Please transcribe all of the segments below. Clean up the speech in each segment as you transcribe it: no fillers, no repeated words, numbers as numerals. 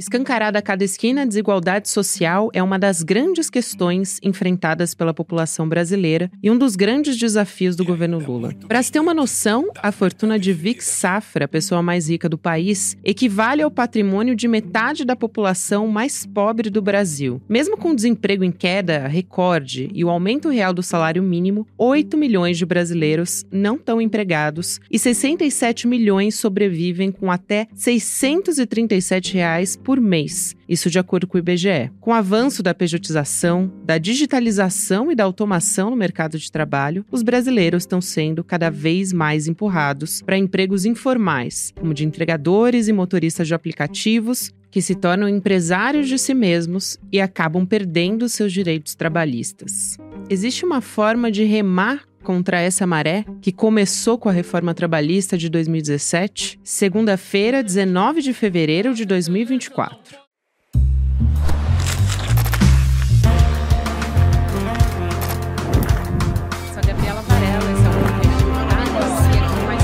Escancarada a cada esquina, a desigualdade social é uma das grandes questões enfrentadas pela população brasileira e um dos grandes desafios do governo Lula. Para se ter uma noção, a fortuna de Vic Safra, a pessoa mais rica do país, equivale ao patrimônio de metade da população mais pobre do Brasil. Mesmo com o desemprego em queda recorde e o aumento real do salário mínimo, 8 milhões de brasileiros não estão empregados e 67 milhões sobrevivem com até R$ 637 por mês, isso de acordo com o IBGE. Com o avanço da pejotização, da digitalização e da automação no mercado de trabalho, os brasileiros estão sendo cada vez mais empurrados para empregos informais, como de entregadores e motoristas de aplicativos, que se tornam empresários de si mesmos e acabam perdendo seus direitos trabalhistas. Existe uma forma de remar contra essa maré, que começou com a reforma trabalhista de 2017, segunda-feira, 19 de fevereiro de 2024. Sou a Gabriela Varela, esse é o podcast e aqui mais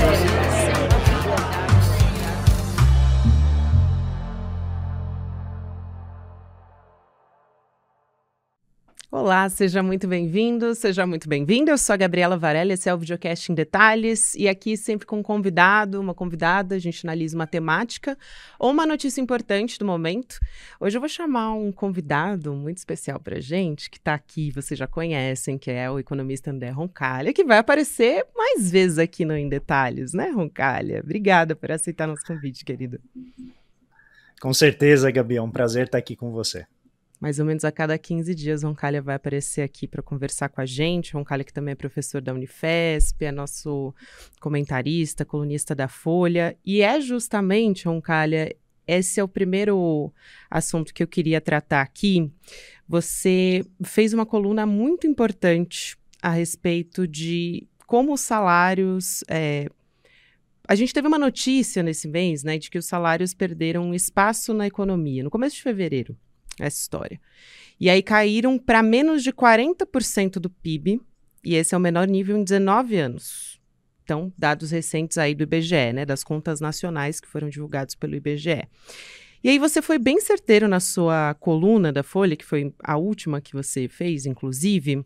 Olá, seja muito bem-vindo, seja muito bem-vinda. Eu sou a Gabriela Varela, esse é o Videocast em Detalhes, e aqui sempre com um convidado, uma convidada, a gente analisa uma temática ou uma notícia importante do momento. Hoje eu vou chamar um convidado muito especial pra gente, que tá aqui, vocês já conhecem, que é o economista André Roncalha, que vai aparecer mais vezes aqui no Em Detalhes, né, Roncalha? Obrigada por aceitar nosso convite, querido. Com certeza, Gabi, é um prazer estar aqui com você. Mais ou menos a cada 15 dias, Roncalha vai aparecer aqui para conversar com a gente. Roncalha, que também é professor da Unifesp, é nosso comentarista, colunista da Folha. E é justamente, Roncalha, esse é o primeiro assunto que eu queria tratar aqui. Você fez uma coluna muito importante a respeito de como os salários... A gente teve uma notícia nesse mês, né, de que os salários perderam espaço na economia, no começo de fevereiro. Essa história. E aí caíram para menos de 40% do PIB, e esse é o menor nível em 19 anos. Então, dados recentes aí do IBGE, né, das contas nacionais que foram divulgados pelo IBGE. E aí você foi bem certeiro na sua coluna da Folha, que foi a última que você fez, inclusive,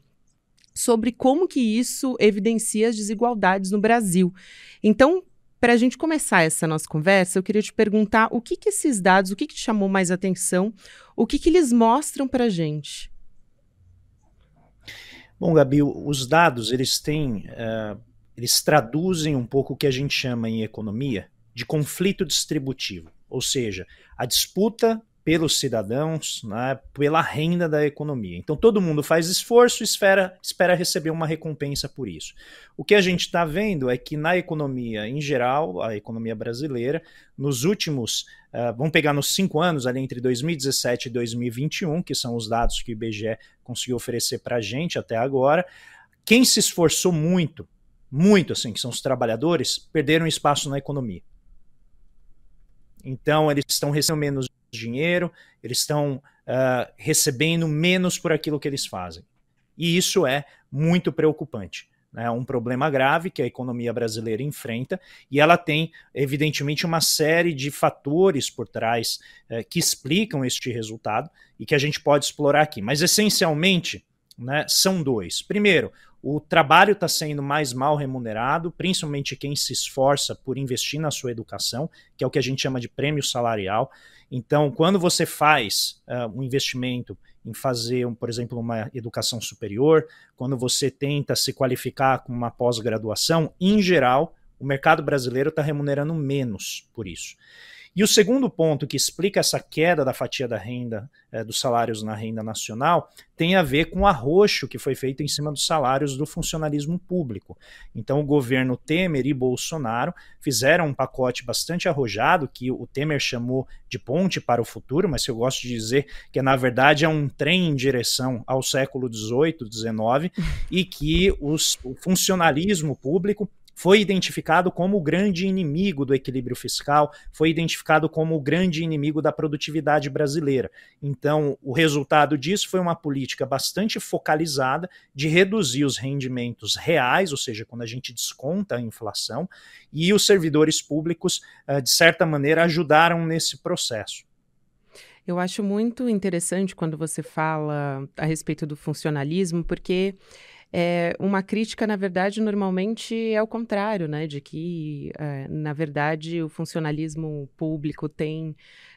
sobre como que isso evidencia as desigualdades no Brasil. Então, para a gente começar essa nossa conversa, eu queria te perguntar o que esses dados, o que te chamou mais atenção, o que eles mostram para a gente? Bom, Gabi, os dados, eles traduzem um pouco o que a gente chama em economia de conflito distributivo, ou seja, a disputa pelos cidadãos, né, pela renda da economia. Então todo mundo faz esforço e espera receber uma recompensa por isso. O que a gente está vendo é que na economia em geral, a economia brasileira, nos últimos, vamos pegar nos 5 anos, ali entre 2017 e 2021, que são os dados que o IBGE conseguiu oferecer para a gente até agora, quem se esforçou muito, assim, que são os trabalhadores, perderam espaço na economia. Então eles estão recebendo menos dinheiro, eles estão recebendo menos por aquilo que eles fazem. E isso é muito preocupante. É um problema grave que a economia brasileira enfrenta e ela tem, evidentemente, uma série de fatores por trás que explicam este resultado e que a gente pode explorar aqui. Mas, essencialmente, né, são dois. Primeiro, o trabalho está sendo mais mal remunerado, principalmente quem se esforça por investir na sua educação, que é o que a gente chama de prêmio salarial. Então, quando você faz um investimento em fazer, por exemplo, uma educação superior, quando você tenta se qualificar com uma pós-graduação, em geral, o mercado brasileiro está remunerando menos por isso. E o segundo ponto que explica essa queda da fatia da renda, dos salários na renda nacional, tem a ver com o arroxo que foi feito em cima dos salários do funcionalismo público. Então o governo Temer e Bolsonaro fizeram um pacote bastante arrojado, que o Temer chamou de ponte para o futuro, mas eu gosto de dizer que na verdade é um trem em direção ao século XVIII, XIX, e que o funcionalismo público foi identificado como o grande inimigo do equilíbrio fiscal, foi identificado como o grande inimigo da produtividade brasileira. Então, o resultado disso foi uma política bastante focalizada de reduzir os rendimentos reais, ou seja, quando a gente desconta a inflação, e os servidores públicos, de certa maneira, ajudaram nesse processo. Eu acho muito interessante quando você fala a respeito do funcionalismo, porque uma crítica, na verdade, normalmente é o contrário, né? De que, na verdade, o funcionalismo público tem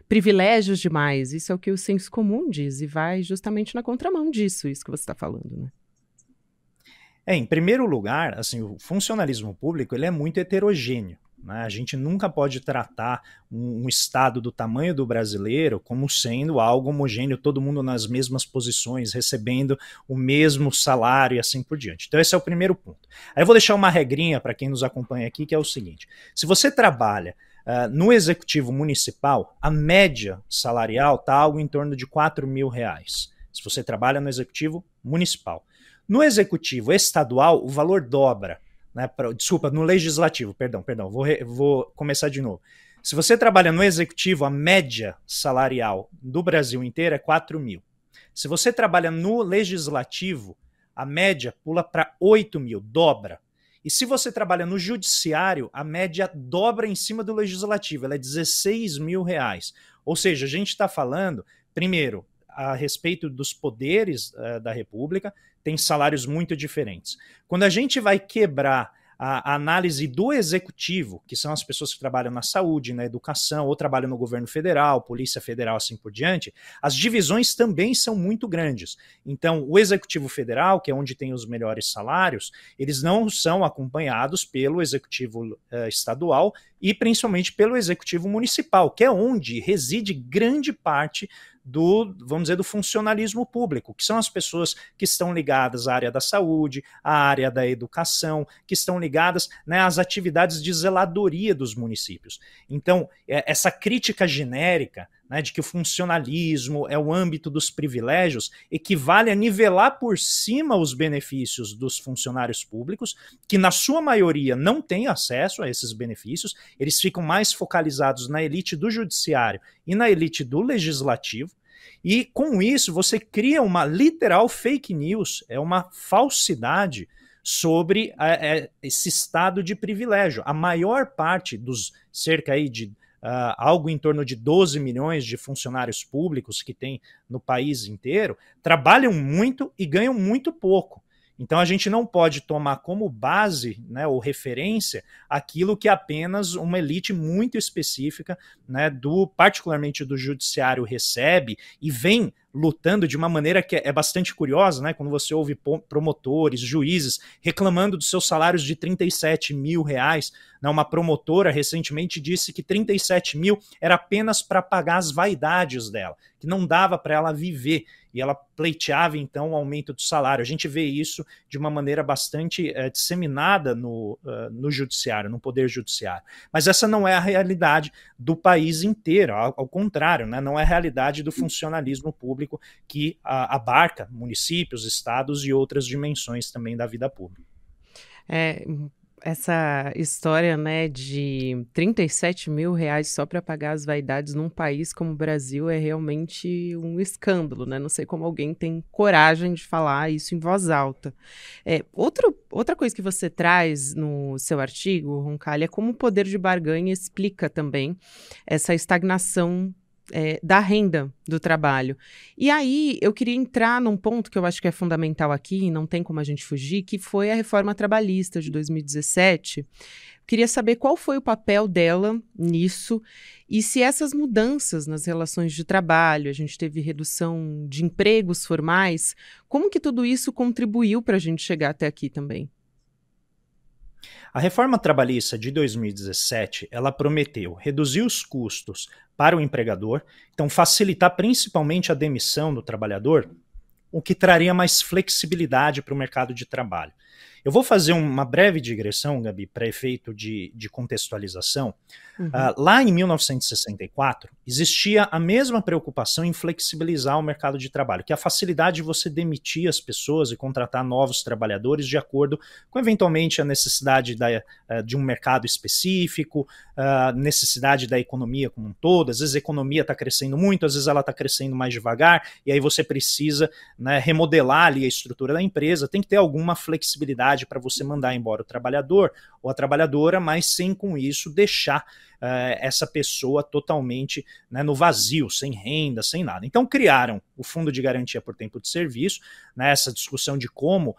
privilégios demais. Isso é o que o senso comum diz e vai justamente na contramão disso, isso que você está falando, né? Em primeiro lugar, assim, o funcionalismo público ele é muito heterogêneo. Né? A gente nunca pode tratar um Estado do tamanho do brasileiro como sendo algo homogêneo, todo mundo nas mesmas posições, recebendo o mesmo salário e assim por diante. Então esse é o primeiro ponto. Aí eu vou deixar uma regrinha para quem nos acompanha aqui, que é o seguinte: se você trabalha no executivo municipal, a média salarial está algo em torno de R$ 4.000. Se você trabalha no executivo municipal. No executivo estadual, o valor dobra. Né, desculpa, no legislativo, perdão, vou começar de novo. Se você trabalha no executivo, a média salarial do Brasil inteiro é 4.000. Se você trabalha no legislativo, a média pula para 8.000, dobra. E se você trabalha no judiciário, a média dobra em cima do legislativo, ela é R$ 16.000. Ou seja, a gente está falando, primeiro, a respeito dos poderes da República, tem salários muito diferentes. Quando a gente vai quebrar a análise do executivo, que são as pessoas que trabalham na saúde, na educação, ou trabalham no governo federal, Polícia Federal, assim por diante, as divisões também são muito grandes. Então, o executivo federal, que é onde tem os melhores salários, eles não são acompanhados pelo executivo estadual e principalmente pelo executivo municipal, que é onde reside grande parte vamos dizer, do funcionalismo público, que são as pessoas que estão ligadas à área da saúde, à área da educação, que estão ligadas, né, às atividades de zeladoria dos municípios. Então, essa crítica genérica, né, de que o funcionalismo é o âmbito dos privilégios, equivale a nivelar por cima os benefícios dos funcionários públicos, que na sua maioria não têm acesso a esses benefícios, eles ficam mais focalizados na elite do judiciário e na elite do legislativo, e com isso você cria uma literal fake news, é uma falsidade sobre esse estado de privilégio. A maior parte dos cerca aí de algo em torno de 12 milhões de funcionários públicos que tem no país inteiro, trabalham muito e ganham muito pouco. Então a gente não pode tomar como base, né, ou referência aquilo que apenas uma elite muito específica, né, particularmente do judiciário recebe e vem lutando de uma maneira que é bastante curiosa, né? Quando você ouve promotores, juízes reclamando dos seus salários de R$ 37.000, né? Uma promotora recentemente disse que 37 mil era apenas para pagar as vaidades dela, que não dava para ela viver, e ela pleiteava então o aumento do salário. A gente vê isso de uma maneira bastante disseminada no judiciário, no poder judiciário. Mas essa não é a realidade do país inteiro, ao contrário, né? Não é a realidade do funcionalismo público que abarca municípios, estados e outras dimensões também da vida pública. Essa história, né, de R$ 37.000 só para pagar as vaidades num país como o Brasil é realmente um escândalo, né? Não sei como alguém tem coragem de falar isso em voz alta. Outra coisa que você traz no seu artigo, Roncalli, é como o poder de barganha explica também essa estagnação da renda do trabalho. E aí, eu queria entrar num ponto que eu acho que é fundamental aqui, e não tem como a gente fugir, que foi a reforma trabalhista de 2017. Queria saber qual foi o papel dela nisso e se essas mudanças nas relações de trabalho, a gente teve redução de empregos formais, como que tudo isso contribuiu para a gente chegar até aqui também? A reforma trabalhista de 2017, ela prometeu reduzir os custos para o empregador, então facilitar principalmente a demissão do trabalhador, o que traria mais flexibilidade para o mercado de trabalho. Eu vou fazer uma breve digressão, Gabi, para efeito de contextualização. Lá em 1964, existia a mesma preocupação em flexibilizar o mercado de trabalho, que é a facilidade de você demitir as pessoas e contratar novos trabalhadores de acordo com, eventualmente, a necessidade de um mercado específico, a necessidade da economia como um todo. Às vezes a economia está crescendo muito, às vezes ela está crescendo mais devagar, e aí você precisa, né, remodelar ali a estrutura da empresa, tem que ter alguma flexibilidade flexibilidade para você mandar embora o trabalhador ou a trabalhadora, mas sem com isso deixar essa pessoa totalmente, né, no vazio, sem renda, sem nada. Então criaram o Fundo de Garantia por Tempo de Serviço, né, essa discussão de como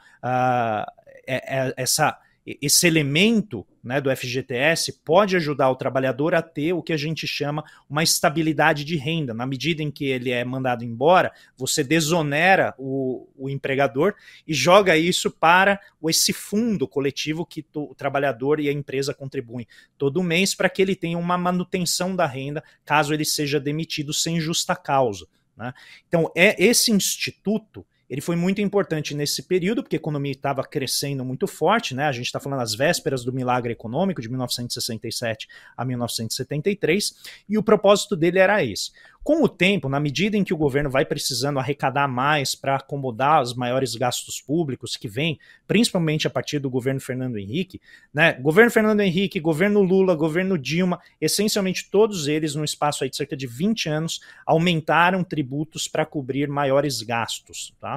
esse elemento, né, do FGTS pode ajudar o trabalhador a ter o que a gente chama uma estabilidade de renda. Na medida em que ele é mandado embora, você desonera o empregador e joga isso para esse fundo coletivo que o trabalhador e a empresa contribuem todo mês para que ele tenha uma manutenção da renda caso ele seja demitido sem justa causa, né? Então, esse instituto ele foi muito importante nesse período, porque a economia estava crescendo muito forte, né? A gente está falando às vésperas do milagre econômico, de 1967 a 1973, e o propósito dele era esse. Com o tempo, na medida em que o governo vai precisando arrecadar mais para acomodar os maiores gastos públicos que vêm, principalmente a partir do governo Fernando Henrique, né? Governo Fernando Henrique, governo Lula, governo Dilma, essencialmente todos eles, no espaço aí de cerca de 20 anos, aumentaram tributos para cobrir maiores gastos, tá?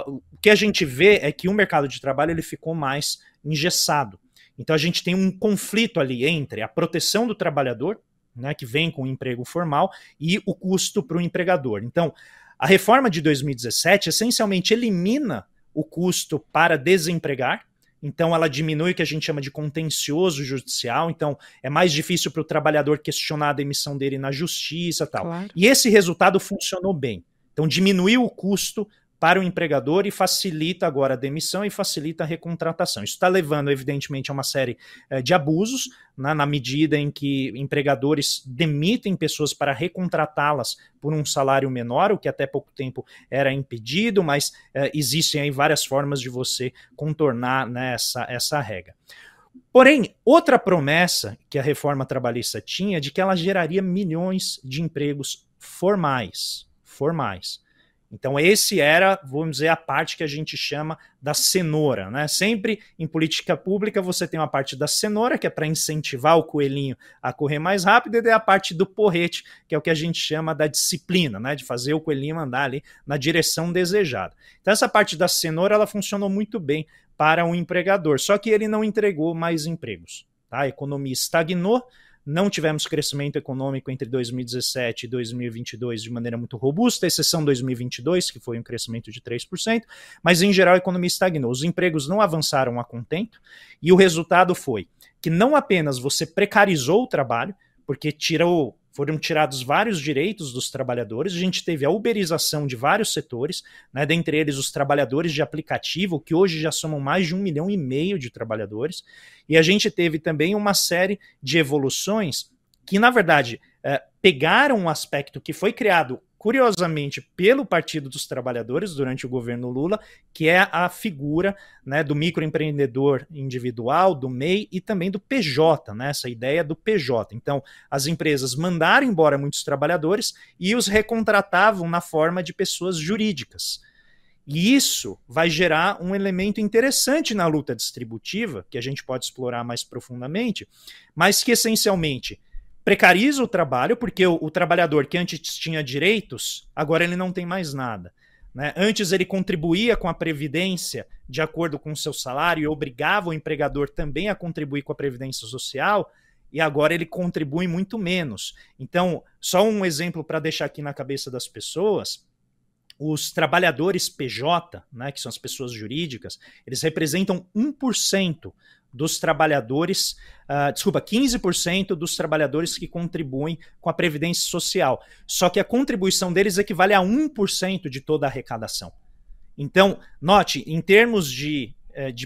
O que a gente vê é que o mercado de trabalho ele ficou mais engessado. Então a gente tem um conflito ali entre a proteção do trabalhador, né, que vem com o emprego formal, e o custo para o empregador. Então, a reforma de 2017 essencialmente elimina o custo para desempregar, então ela diminui o que a gente chama de contencioso judicial, então é mais difícil para o trabalhador questionar a demissão dele na justiça e tal. Claro. E esse resultado funcionou bem. Então diminuiu o custo para o empregador e facilita agora a demissão e facilita a recontratação. Isso está levando, evidentemente, a uma série de abusos, né, na medida em que empregadores demitem pessoas para recontratá-las por um salário menor, o que até pouco tempo era impedido, mas existem aí várias formas de você contornar, né, essa regra. Porém, outra promessa que a reforma trabalhista tinha é de que ela geraria milhões de empregos formais. Então esse era, vamos dizer, a parte que a gente chama da cenoura, né? Sempre em política pública você tem uma parte da cenoura, que é para incentivar o coelhinho a correr mais rápido, e daí a parte do porrete, que é o que a gente chama da disciplina, né? De fazer o coelhinho andar ali na direção desejada. Então essa parte da cenoura, ela funcionou muito bem para o empregador, só que ele não entregou mais empregos, tá? A economia estagnou, não tivemos crescimento econômico entre 2017 e 2022 de maneira muito robusta, exceção 2022, que foi um crescimento de 3%, mas em geral a economia estagnou. Os empregos não avançaram a contento e o resultado foi que não apenas você precarizou o trabalho, porque foram tirados vários direitos dos trabalhadores, a gente teve a uberização de vários setores, né, dentre eles os trabalhadores de aplicativo, que hoje já somam mais de 1,5 milhão de trabalhadores, e a gente teve também uma série de evoluções que, na verdade, pegaram um aspecto que foi criado, curiosamente, pelo Partido dos Trabalhadores durante o governo Lula, que é a figura, né, do microempreendedor individual, do MEI e também do PJ, né, essa ideia do PJ. Então, as empresas mandaram embora muitos trabalhadores e os recontratavam na forma de pessoas jurídicas. E isso vai gerar um elemento interessante na luta distributiva, que a gente pode explorar mais profundamente, mas que essencialmente precariza o trabalho, porque o trabalhador que antes tinha direitos, agora ele não tem mais nada, né? Antes ele contribuía com a previdência de acordo com o seu salário e obrigava o empregador também a contribuir com a previdência social, e agora ele contribui muito menos. Então, só um exemplo para deixar aqui na cabeça das pessoas: os trabalhadores PJ, né, que são as pessoas jurídicas, eles representam 1% dos trabalhadores, 15% dos trabalhadores que contribuem com a Previdência Social. Só que a contribuição deles equivale a 1% de toda a arrecadação. Então, note, em termos de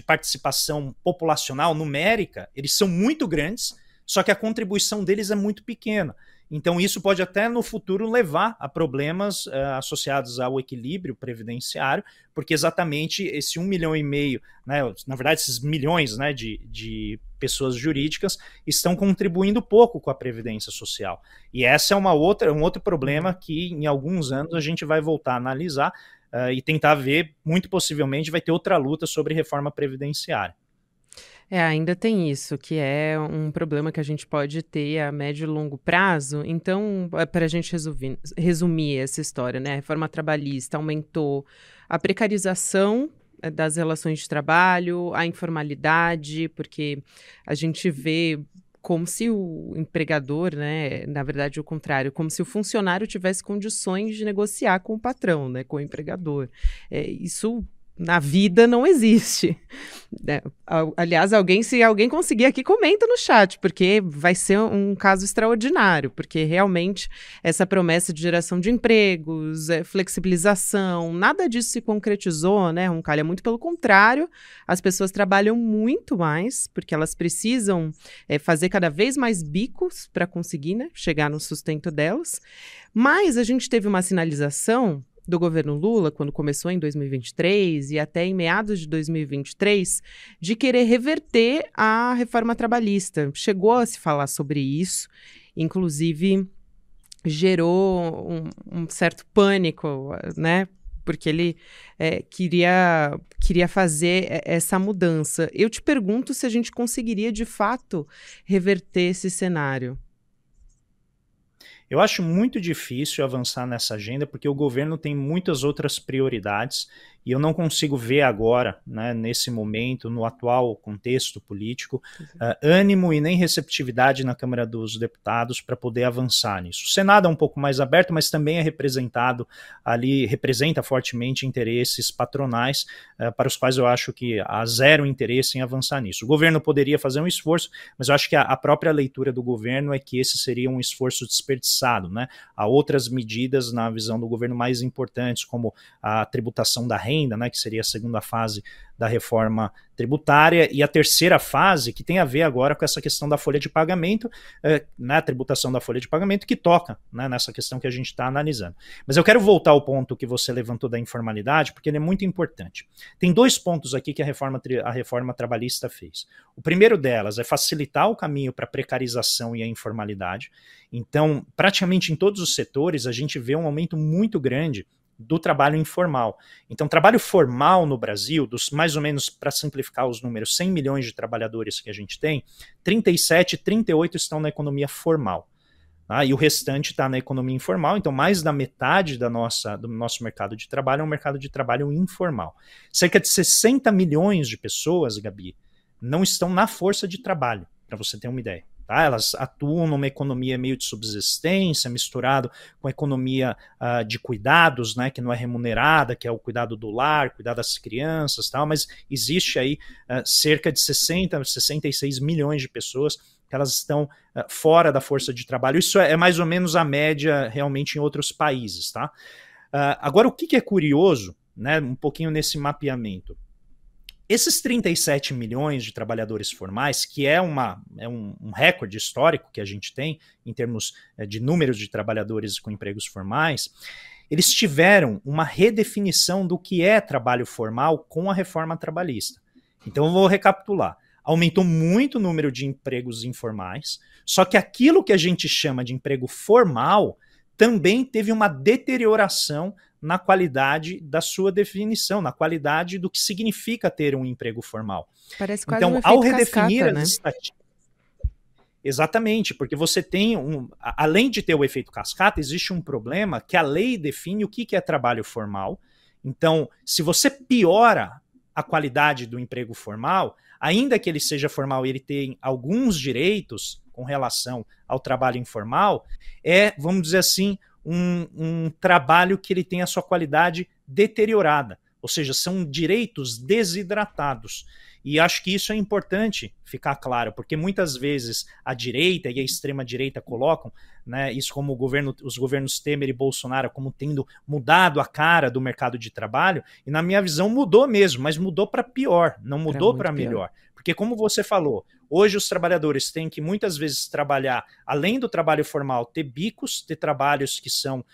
participação populacional numérica, eles são muito grandes, só que a contribuição deles é muito pequena. Então isso pode até no futuro levar a problemas associados ao equilíbrio previdenciário, porque exatamente esse 1,5 milhão, né, na verdade esses milhões, né, de pessoas jurídicas estão contribuindo pouco com a previdência social. E essa é um outro problema que em alguns anos a gente vai voltar a analisar e tentar ver, muito possivelmente vai ter outra luta sobre reforma previdenciária. Ainda tem isso, que é um problema que a gente pode ter a médio e longo prazo. Então, para a gente resumir essa história, né? A reforma trabalhista aumentou a precarização das relações de trabalho, a informalidade, porque a gente vê como se o empregador, né, na verdade o contrário, como se o funcionário tivesse condições de negociar com o patrão, né, com o empregador. Isso na vida não existe. Aliás, se alguém conseguir aqui, comenta no chat, porque vai ser um caso extraordinário, porque realmente essa promessa de geração de empregos, flexibilização, nada disso se concretizou, né, Roncalha? Muito pelo contrário, as pessoas trabalham muito mais, porque elas precisam fazer cada vez mais bicos para conseguir, né, chegar no sustento delas. Mas a gente teve uma sinalização do governo Lula, quando começou em 2023 e até em meados de 2023, de querer reverter a reforma trabalhista. Chegou a se falar sobre isso, inclusive gerou um certo pânico, né? Porque ele queria fazer essa mudança. Eu te pergunto se a gente conseguiria, de fato, reverter esse cenário. Eu acho muito difícil avançar nessa agenda porque o governo tem muitas outras prioridades e eu não consigo ver agora, né, nesse momento, no atual contexto político, ânimo e nem receptividade na Câmara dos Deputados para poder avançar nisso. O Senado é um pouco mais aberto, mas também é representado ali, representa fortemente interesses patronais para os quais eu acho que há zero interesse em avançar nisso. O governo poderia fazer um esforço, mas eu acho que a própria leitura do governo é que esse seria um esforço desperdiçado, né? Há outras medidas na visão do governo mais importantes, como a tributação da renda, né, que seria a segunda fase da reforma tributária, e a terceira fase, que tem a ver agora com essa questão da folha de pagamento, na tributação da folha de pagamento, que toca, né, nessa questão que a gente está analisando. Mas eu quero voltar ao ponto que você levantou da informalidade, porque ele é muito importante. Tem dois pontos aqui que a reforma trabalhista fez. O primeiro delas é facilitar o caminho para a precarização e a informalidade. Então, praticamente em todos os setores, a gente vê um aumento muito grande do trabalho informal. Então, trabalho formal no Brasil, dos mais ou menos, para simplificar os números, 100 milhões de trabalhadores que a gente tem, 37, 38 estão na economia formal. Tá? E o restante está na economia informal, então mais da metade do nosso mercado de trabalho é um mercado de trabalho informal. Cerca de 60 milhões de pessoas, Gabi, não estão na força de trabalho, para você ter uma ideia. Tá? Elas atuam numa economia meio de subsistência, misturado com a economia de cuidados, né, que não é remunerada, que é o cuidado do lar, cuidar das crianças, tal, mas existe aí cerca de 66 milhões de pessoas que elas estão fora da força de trabalho. Isso é mais ou menos a média realmente em outros países. Tá? Agora, o que é curioso, né, um pouquinho nesse mapeamento, esses 37 milhões de trabalhadores formais, que é um recorde histórico que a gente tem em termos de números de trabalhadores com empregos formais, eles tiveram uma redefinição do que é trabalho formal com a reforma trabalhista. Então eu vou recapitular. Aumentou muito o número de empregos informais, só que aquilo que a gente chama de emprego formal também teve uma deterioração na qualidade da sua definição, na qualidade do que significa ter um emprego formal. Parece quase então, um ao efeito redefinir cascata, as estatísticas. Exatamente, porque você tem além de ter o efeito cascata, existe um problema que a lei define o que é trabalho formal. Então, se você piora a qualidade do emprego formal, ainda que ele seja formal e ele tenha alguns direitos com relação ao trabalho informal, vamos dizer assim, um trabalho que ele tem a sua qualidade deteriorada, ou seja, são direitos desidratados. E acho que isso é importante ficar claro, porque muitas vezes a direita e a extrema-direita colocam, né, isso como os governos Temer e Bolsonaro como tendo mudado a cara do mercado de trabalho, e na minha visão mudou mesmo, mas mudou para pior, não mudou para melhor. Porque como você falou, hoje os trabalhadores têm que muitas vezes trabalhar, além do trabalho formal, ter bicos, ter trabalhos que são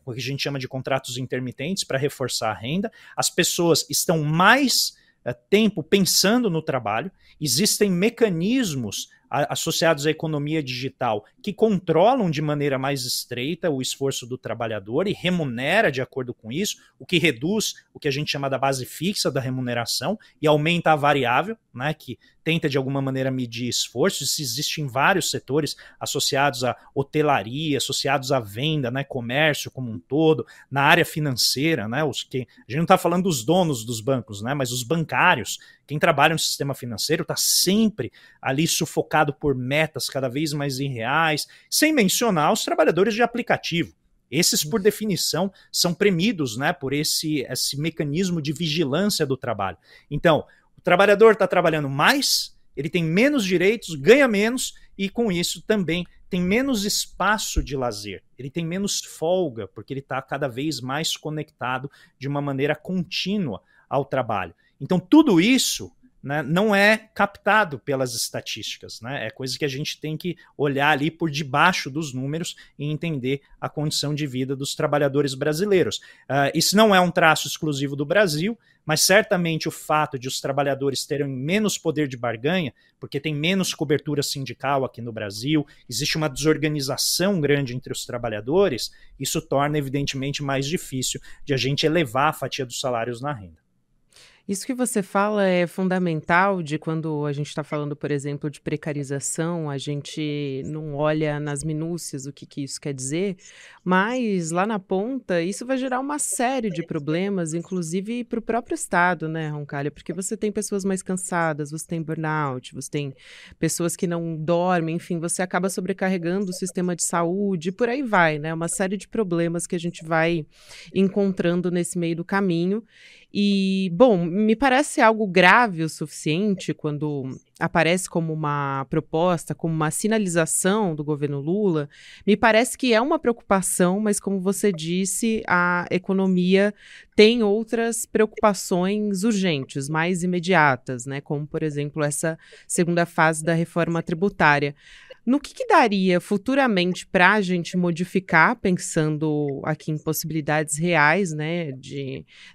o que a gente chama de contratos intermitentes para reforçar a renda. As pessoas estão mais tempo pensando no trabalho, existem mecanismos associados à economia digital, que controlam de maneira mais estreita o esforço do trabalhador e remunera de acordo com isso, o que reduz o que a gente chama da base fixa da remuneração e aumenta a variável, né, que tenta de alguma maneira medir esforço. Isso existe em vários setores associados à hotelaria, associados à venda, né, comércio como um todo, na área financeira, né, a gente não está falando dos donos dos bancos, né, mas os bancários, quem trabalha no sistema financeiro está sempre ali sufocado por metas cada vez mais irreais, sem mencionar os trabalhadores de aplicativo. Esses, por definição, são premidos, né, por esse mecanismo de vigilância do trabalho. Então, o trabalhador está trabalhando mais, ele tem menos direitos, ganha menos e, com isso, também tem menos espaço de lazer. Ele tem menos folga, porque ele está cada vez mais conectado de uma maneira contínua ao trabalho. Então, tudo isso, né, não é captado pelas estatísticas, né? É coisa que a gente tem que olhar ali por debaixo dos números e entender a condição de vida dos trabalhadores brasileiros. Isso não é um traço exclusivo do Brasil, mas certamente o fato de os trabalhadores terem menos poder de barganha, porque tem menos cobertura sindical aqui no Brasil, existe uma desorganização grande entre os trabalhadores, isso torna evidentemente mais difícil de a gente elevar a fatia dos salários na renda. Isso que você fala é fundamental de quando a gente está falando, por exemplo, de precarização, a gente não olha nas minúcias o que isso quer dizer, mas lá na ponta isso vai gerar uma série de problemas, inclusive para o próprio Estado, né, Roncalha? Porque você tem pessoas mais cansadas, você tem burnout, você tem pessoas que não dormem, enfim, você acaba sobrecarregando o sistema de saúde, e por aí vai, né? Uma série de problemas que a gente vai encontrando nesse meio do caminho. E, bom, me parece algo grave o suficiente quando aparece como uma proposta, como uma sinalização do governo Lula. Me parece que é uma preocupação, mas como você disse, a economia tem outras preocupações urgentes, mais imediatas, né? Como, por exemplo, essa segunda fase da reforma tributária. No que daria futuramente para a gente modificar, pensando aqui em possibilidades reais, né,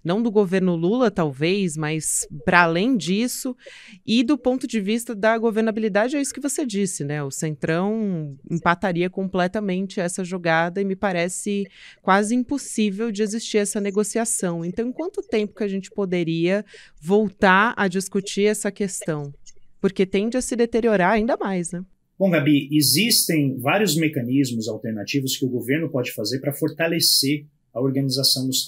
não do governo Lula, talvez, mas para além disso, e do ponto de vista da governabilidade, é isso que você disse, né? O Centrão empataria completamente essa jogada e me parece quase impossível de existir essa negociação. Então, em quanto tempo que a gente poderia voltar a discutir essa questão? Porque tende a se deteriorar ainda mais, né? Bom, Gabi, existem vários mecanismos alternativos que o governo pode fazer para fortalecer a organização dos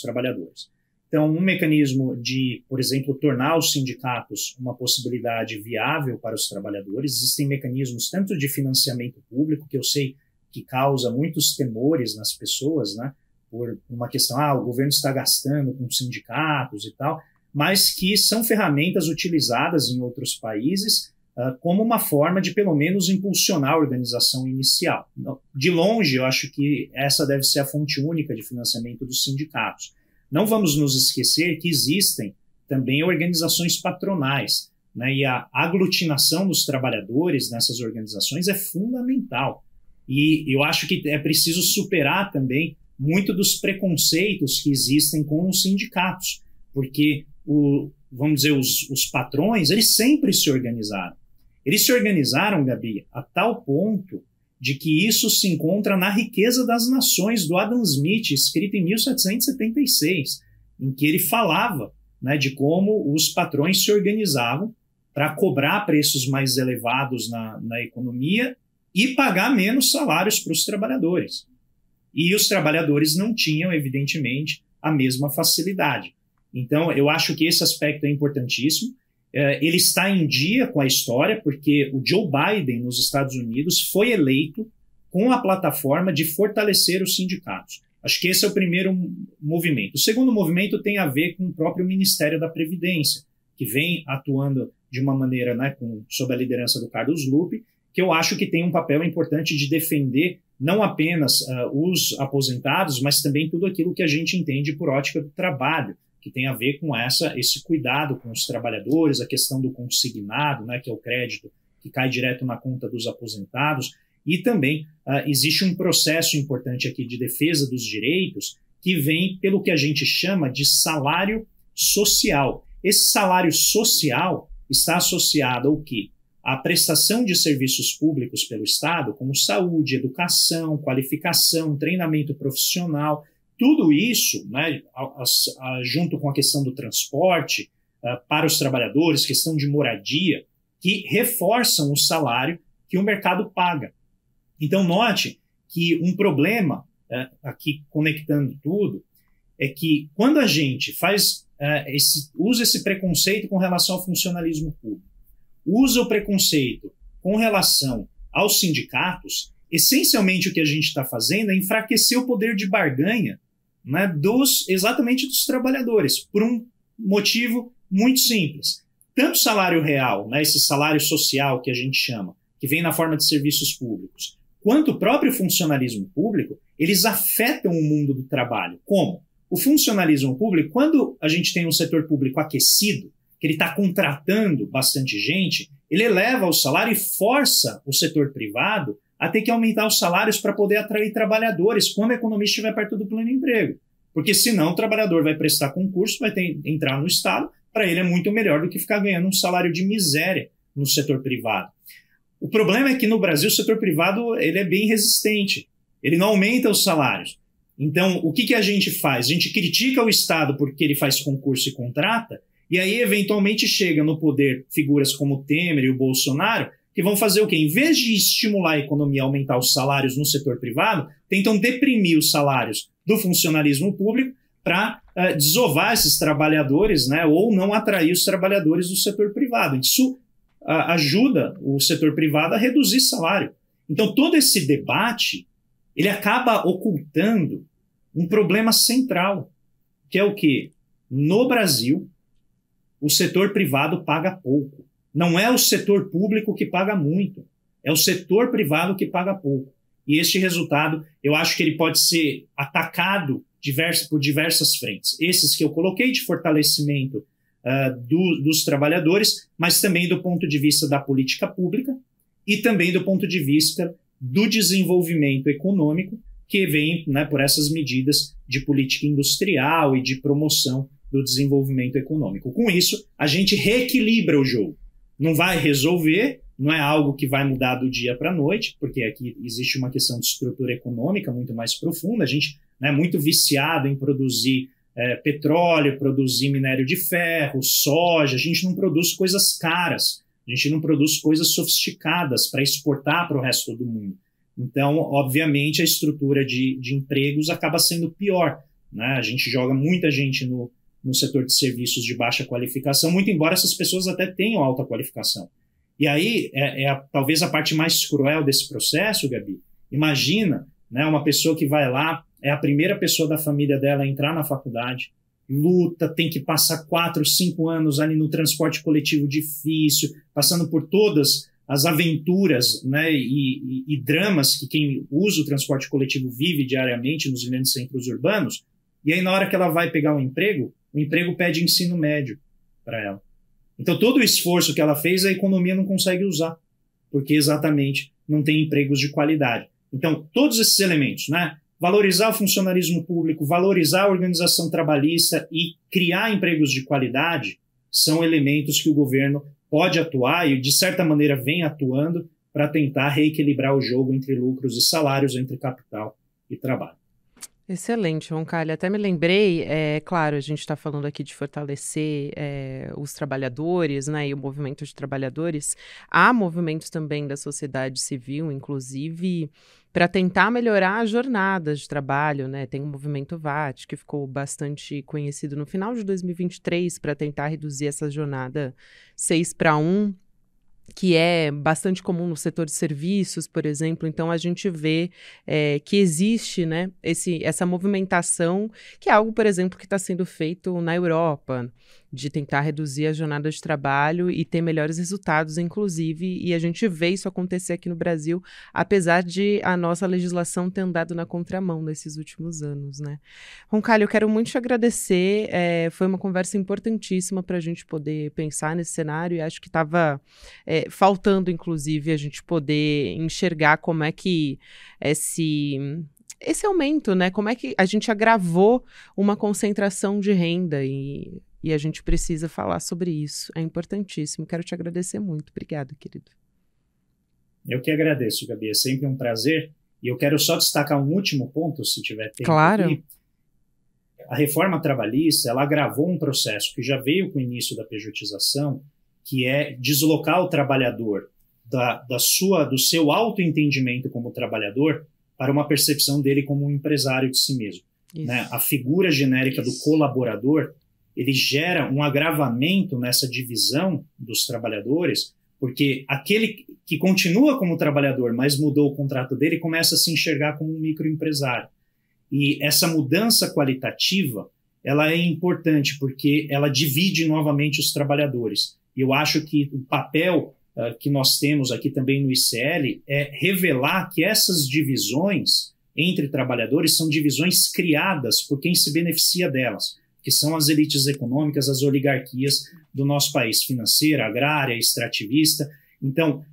trabalhadores. Então, um mecanismo de, por exemplo, tornar os sindicatos uma possibilidade viável para os trabalhadores. Existem mecanismos tanto de financiamento público, que eu sei que causa muitos temores nas pessoas, né, por uma questão, o governo está gastando com sindicatos e tal, mas que são ferramentas utilizadas em outros países como uma forma de, pelo menos, impulsionar a organização inicial. De longe, eu acho que essa deve ser a fonte única de financiamento dos sindicatos. Não vamos nos esquecer que existem também organizações patronais, né, e a aglutinação dos trabalhadores nessas organizações é fundamental. E eu acho que é preciso superar também muito dos preconceitos que existem com os sindicatos, porque, vamos dizer, os patrões, eles sempre se organizaram. Eles se organizaram, Gabi, a tal ponto de que isso se encontra na Riqueza das Nações, do Adam Smith, escrito em 1776, em que ele falava, né, de como os patrões se organizavam para cobrar preços mais elevados na economia e pagar menos salários para os trabalhadores. E os trabalhadores não tinham, evidentemente, a mesma facilidade. Então, eu acho que esse aspecto é importantíssimo. Ele está em dia com a história, porque o Joe Biden, nos Estados Unidos, foi eleito com a plataforma de fortalecer os sindicatos. Acho que esse é o primeiro movimento. O segundo movimento tem a ver com o próprio Ministério da Previdência, que vem atuando de uma maneira, né, sob a liderança do Carlos Lupe, que eu acho que tem um papel importante de defender não apenas os aposentados, mas também tudo aquilo que a gente entende por ótica do trabalho, que tem a ver com esse cuidado com os trabalhadores, a questão do consignado, né, que é o crédito que cai direto na conta dos aposentados, e também existe um processo importante aqui de defesa dos direitos que vem pelo que a gente chama de salário social. Esse salário social está associado ao quê? a prestação de serviços públicos pelo Estado, como saúde, educação, qualificação, treinamento profissional, tudo isso, né, junto com a questão do transporte para os trabalhadores, questão de moradia, que reforçam o salário que o mercado paga. Então, note que um problema, aqui conectando tudo, é que quando a gente usa esse preconceito com relação ao funcionalismo público, usa o preconceito com relação aos sindicatos, essencialmente o que a gente está fazendo é enfraquecer o poder de barganha, né, exatamente dos trabalhadores, por um motivo muito simples. Tanto o salário real, né, esse salário social que a gente chama, que vem na forma de serviços públicos, quanto o próprio funcionalismo público, eles afetam o mundo do trabalho. Como? O funcionalismo público, quando a gente tem um setor público aquecido, que ele está contratando bastante gente, ele eleva o salário e força o setor privado a ter que aumentar os salários para poder atrair trabalhadores quando a economia estiver perto do pleno emprego. Porque senão o trabalhador vai prestar concurso, vai entrar no Estado, para ele é muito melhor do que ficar ganhando um salário de miséria no setor privado. O problema é que no Brasil o setor privado ele é bem resistente, ele não aumenta os salários. Então, o que a gente faz? A gente critica o Estado porque ele faz concurso e contrata, e aí, eventualmente, chega no poder figuras como o Temer e o Bolsonaro, que vão fazer o quê? Em vez de estimular a economia a aumentar os salários no setor privado, tentam deprimir os salários do funcionalismo público para desovar esses trabalhadores, né, ou não atrair os trabalhadores do setor privado. Isso ajuda o setor privado a reduzir salário. Então, todo esse debate ele acaba ocultando um problema central, que é o quê? No Brasil, o setor privado paga pouco. Não é o setor público que paga muito, é o setor privado que paga pouco. E este resultado, eu acho que ele pode ser atacado por diversas frentes. Esses que eu coloquei de fortalecimento dos trabalhadores, mas também do ponto de vista da política pública e também do ponto de vista do desenvolvimento econômico que vem, né, por essas medidas de política industrial e de promoção do desenvolvimento econômico. Com isso, a gente reequilibra o jogo. Não vai resolver, não é algo que vai mudar do dia para a noite, porque aqui existe uma questão de estrutura econômica muito mais profunda. A gente é muito viciado em produzir petróleo, produzir minério de ferro, soja. A gente não produz coisas caras, a gente não produz coisas sofisticadas para exportar para o resto do mundo. Então, obviamente, a estrutura de empregos acaba sendo pior, né? A gente joga muita gente no setor de serviços de baixa qualificação, muito embora essas pessoas até tenham alta qualificação. E aí, talvez a parte mais cruel desse processo, Gabi. Imagina, né, uma pessoa que vai lá, é a primeira pessoa da família dela a entrar na faculdade, luta, tem que passar 4, 5 anos ali no transporte coletivo difícil, passando por todas as aventuras, né, e dramas que quem usa o transporte coletivo vive diariamente nos grandes centros urbanos, e aí na hora que ela vai pegar um emprego, o emprego pede ensino médio para ela. Então todo o esforço que ela fez, a economia não consegue usar, porque exatamente não tem empregos de qualidade. Então todos esses elementos, né, valorizar o funcionalismo público, valorizar a organização trabalhista e criar empregos de qualidade são elementos que o governo pode atuar e, de certa maneira, vem atuando para tentar reequilibrar o jogo entre lucros e salários, entre capital e trabalho. Excelente, Roncalli. Até me lembrei, claro, a gente está falando aqui de fortalecer os trabalhadores, né, e o movimento de trabalhadores. Há movimentos também da sociedade civil, inclusive, para tentar melhorar as jornadas de trabalho, né? Tem o movimento VAT, que ficou bastante conhecido no final de 2023 para tentar reduzir essa jornada 6-1, que é bastante comum no setor de serviços, por exemplo. Então, a gente vê que existe, né, essa movimentação, que é algo, por exemplo, que está sendo feito na Europa, de tentar reduzir a jornada de trabalho e ter melhores resultados, inclusive, e a gente vê isso acontecer aqui no Brasil, apesar de a nossa legislação ter andado na contramão nesses últimos anos, né? Roncalli, eu quero muito te agradecer, foi uma conversa importantíssima para a gente poder pensar nesse cenário, e acho que estava faltando, inclusive, a gente poder enxergar como é que esse aumento, né? Como é que a gente agravou uma concentração de renda e E a gente precisa falar sobre isso. É importantíssimo. Quero te agradecer muito. Obrigada, querido. Eu que agradeço, Gabi. É sempre um prazer. E eu quero só destacar um último ponto, se tiver tempo claro. aqui. A reforma trabalhista, ela agravou um processo que já veio com o início da pejotização, que é deslocar o trabalhador do seu autoentendimento como trabalhador para uma percepção dele como um empresário de si mesmo. Né? A figura genérica do colaborador, ele gera um agravamento nessa divisão dos trabalhadores, porque aquele que continua como trabalhador, mas mudou o contrato dele, começa a se enxergar como um microempresário. E essa mudança qualitativa, ela é importante, porque ela divide novamente os trabalhadores. E eu acho que o papel que nós temos aqui também no ICL é revelar que essas divisões entre trabalhadores são divisões criadas por quem se beneficia delas, que são as elites econômicas, as oligarquias do nosso país, financeira, agrária, extrativista. Então,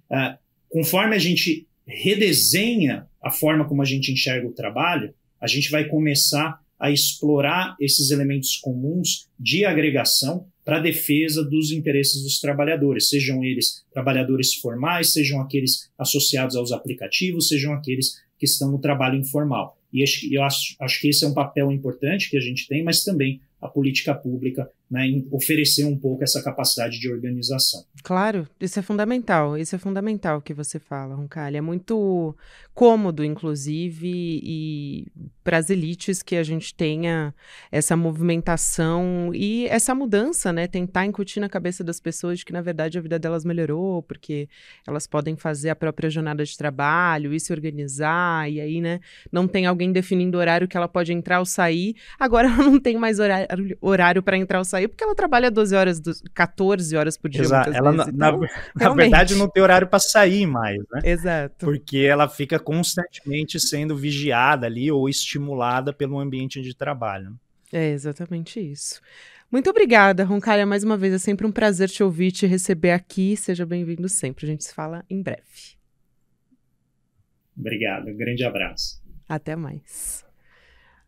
conforme a gente redesenha a forma como a gente enxerga o trabalho, a gente vai começar a explorar esses elementos comuns de agregação para a defesa dos interesses dos trabalhadores, sejam eles trabalhadores formais, sejam aqueles associados aos aplicativos, sejam aqueles que estão no trabalho informal. E eu acho que esse é um papel importante que a gente tem, mas também a política pública, né, em oferecer um pouco essa capacidade de organização. Claro, isso é fundamental que você fala, Roncalli. É muito cômodo, inclusive, e para as elites que a gente tenha essa movimentação e essa mudança, né? Tentar incutir na cabeça das pessoas de que, na verdade, a vida delas melhorou, porque elas podem fazer a própria jornada de trabalho e se organizar, e aí, né, não tem alguém definindo o horário que ela pode entrar ou sair. Agora ela não tem mais horário para entrar ou sair, porque ela trabalha 12 horas, 14 horas por dia. Exato. Muitas vezes. Então, na verdade, não tem horário para sair mais, né? Exato. Porque ela fica constantemente sendo vigiada ali ou estimulada pelo ambiente de trabalho. É exatamente isso. Muito obrigada, Roncalli, mais uma vez. É sempre um prazer te ouvir, te receber aqui. Seja bem-vindo sempre. A gente se fala em breve. Obrigado. Um grande abraço. Até mais.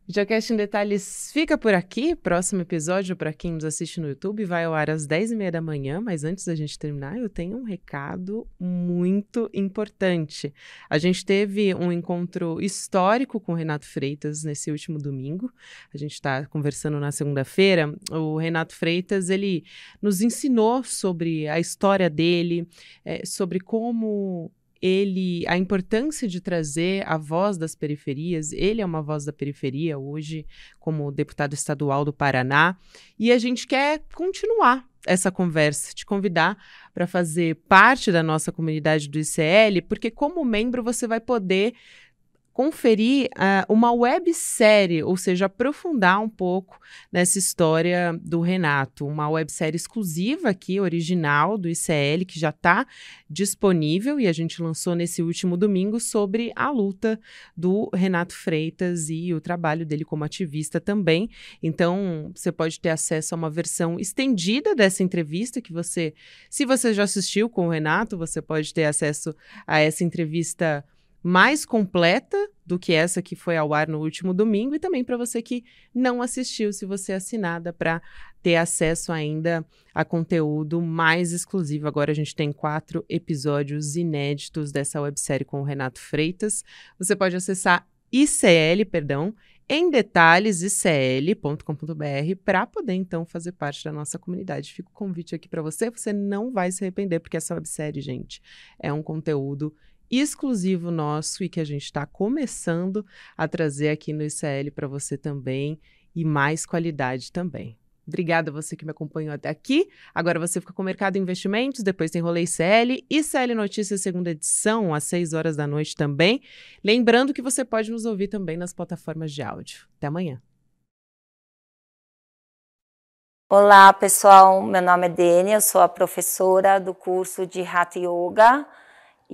O Geocast em Detalhes fica por aqui. Próximo episódio, para quem nos assiste no YouTube, vai ao ar às 10h30 da manhã. Mas antes da gente terminar, eu tenho um recado muito importante. A gente teve um encontro histórico com o Renato Freitas nesse último domingo. A gente está conversando na segunda-feira. O Renato Freitas, ele nos ensinou sobre a história dele, sobre como a importância de trazer a voz das periferias. Ele é uma voz da periferia hoje, como deputado estadual do Paraná, e a gente quer continuar essa conversa, te convidar para fazer parte da nossa comunidade do ICL, porque como membro você vai poder conferir uma websérie, ou seja, aprofundar um pouco nessa história do Renato. Uma websérie exclusiva aqui, original do ICL, que já está disponível e a gente lançou nesse último domingo sobre a luta do Renato Freitas e o trabalho dele como ativista também. Então, você pode ter acesso a uma versão estendida dessa entrevista que se você já assistiu com o Renato, você pode ter acesso a essa entrevista mais completa do que essa que foi ao ar no último domingo, e também para você que não assistiu, se você é assinada, para ter acesso ainda a conteúdo mais exclusivo. Agora a gente tem 4 episódios inéditos dessa websérie com o Renato Freitas. Você pode acessar em detalhes, icl.com.br, para poder, então, fazer parte da nossa comunidade. Fica o convite aqui para você, você não vai se arrepender, porque essa websérie, gente, é um conteúdo exclusivo nosso e que a gente está começando a trazer aqui no ICL para você também, e mais qualidade também. Obrigada a você que me acompanhou até aqui. Agora você fica com o Mercado Investimentos, depois tem Rolê ICL, ICL Notícias, segunda edição, às 6h da noite também. Lembrando que você pode nos ouvir também nas plataformas de áudio. Até amanhã. Olá, pessoal. Meu nome é Dênia, eu sou a professora do curso de Hatha Yoga.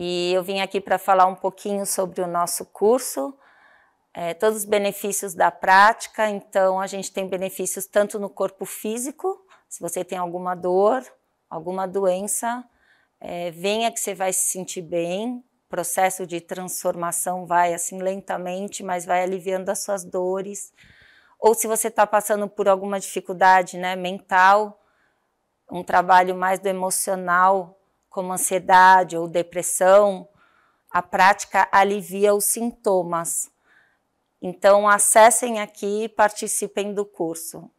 E eu vim aqui para falar um pouquinho sobre o nosso curso, todos os benefícios da prática. Então, a gente tem benefícios tanto no corpo físico, se você tem alguma dor, alguma doença, venha que você vai se sentir bem. O processo de transformação vai assim lentamente, mas vai aliviando as suas dores. ou se você está passando por alguma dificuldade, né, mental, um trabalho mais do emocional, como ansiedade ou depressão, a prática alivia os sintomas. Então, acessem aqui e participem do curso.